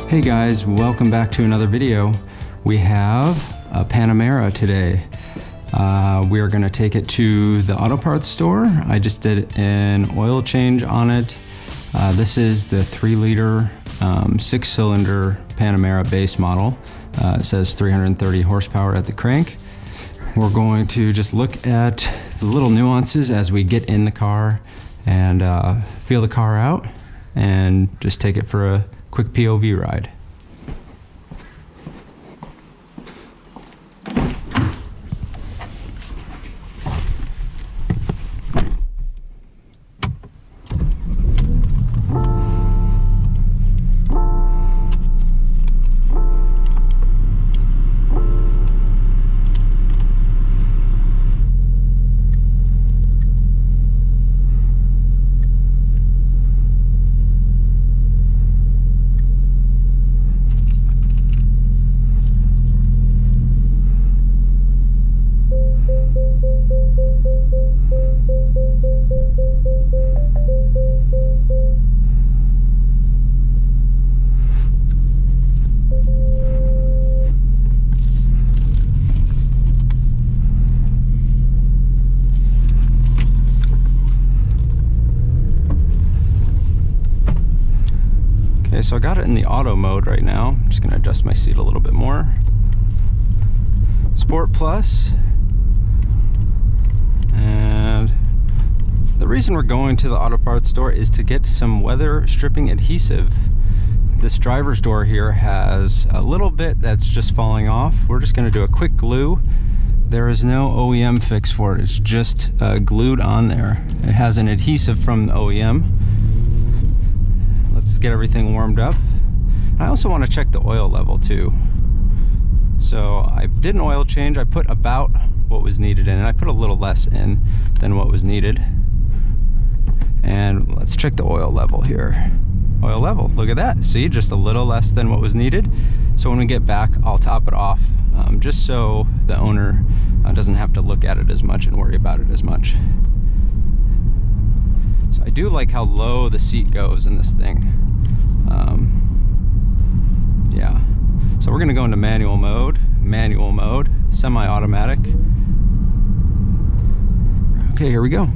Hey guys, welcome back to another video. We have a Panamera today. We are going to take it to the auto parts store. I just did an oil change on it. This is the 3-liter 6-cylinder Panamera base model. It says 330 horsepower at the crank. We're going to just look at the little nuances as we get in the car and feel the car out and just take it for a quick POV ride. Okay, so I got it in the auto mode right now. I'm just gonna adjust my seat a little bit more. Sport Plus. And the reason we're going to the auto parts store is to get some weather stripping adhesive. This driver's door here has a little bit that's just falling off. We're just gonna do a quick glue. There is no OEM fix for it. It's just glued on there. It has an adhesive from the OEM. Let's get everything warmed up. I also want to check the oil level too. So I did an oil change. I put about what was needed in, and I put a little less in than what was needed. And let's check the oil level here. Oil level, look at that. See, just a little less than what was needed. So when we get back, I'll top it off, just so the owner doesn't have to look at it as much and worry about it as much. So I do like how low the seat goes in this thing. Yeah. So we're gonna go into manual mode, semi-automatic. Okay, here we go.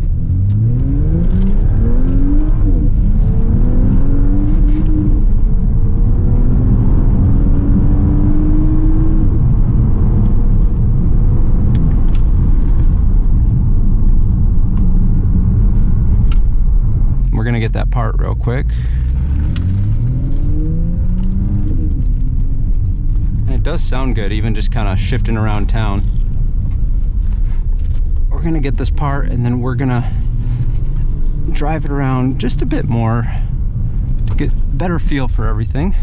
We're gonna get that part real quick. And it does sound good, even just kind of shifting around town. We're gonna get this part and then we're gonna drive it around just a bit more to get a better feel for everything.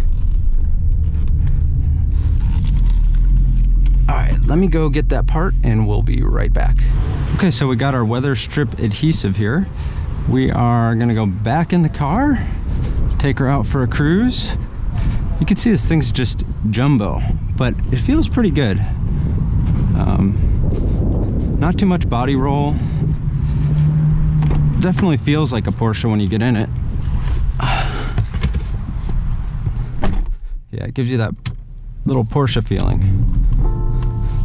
All right, let me go get that part and we'll be right back. Okay, so we got our weather strip adhesive here. We are gonna go back in the car, take her out for a cruise. You can see this thing's just jumbo, but it feels pretty good. Not too much body roll. Definitely feels like a Porsche when you get in it. Yeah, it gives you that little Porsche feeling.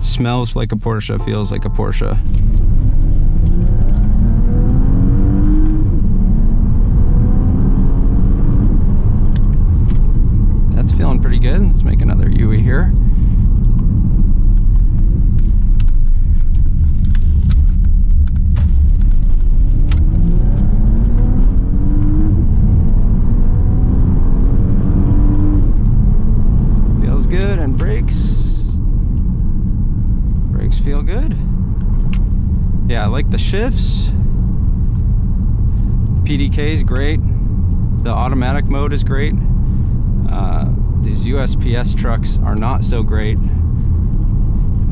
Smells like a Porsche, feels like a Porsche. Feeling pretty good. Let's make another UE here. Feels good. And brakes feel good. Yeah, I like the shifts. PDK is great. The automatic mode is great. These USPS trucks are not so great. I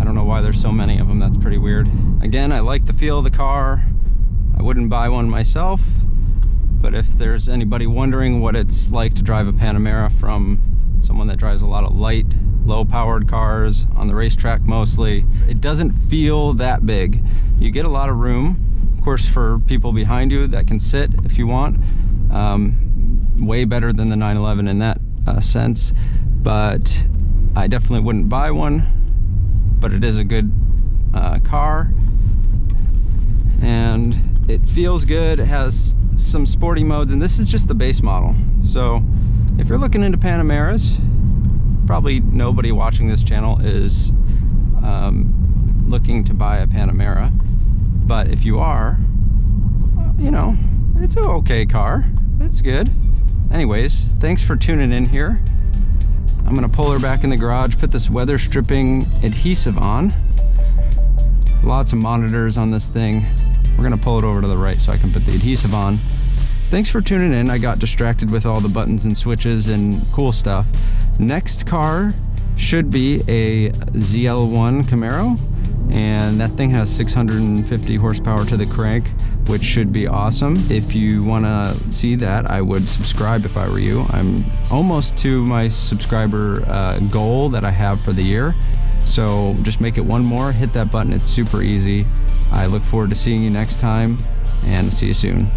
don't know why there's so many of them. That's pretty weird. Again, I like the feel of the car. I wouldn't buy one myself, but if there's anybody wondering what it's like to drive a Panamera from someone that drives a lot of light, low-powered cars on the racetrack mostly, it doesn't feel that big. You get a lot of room, of course, for people behind you that can sit if you want. Way better than the 911 in that sense. but I definitely wouldn't buy one. But it is a good car, and it feels good. It has some sporty modes, and this is just the base model. So if you're looking into Panameras, probably nobody watching this channel is looking to buy a Panamera, but if you are, you know, it's an okay car. It's good. Anyways, thanks for tuning in here. I'm gonna pull her back in the garage, put this weather stripping adhesive on. Lots of monitors on this thing. We're gonna pull it over to the right so I can put the adhesive on. Thanks for tuning in. I got distracted with all the buttons and switches and cool stuff. Next car should be a ZL1 Camaro, and that thing has 650 horsepower to the crank, which should be awesome. If you wanna see that, I would subscribe if I were you. I'm almost to my subscriber goal that I have for the year. So just make it one more, hit that button, it's super easy. I look forward to seeing you next time, and see you soon.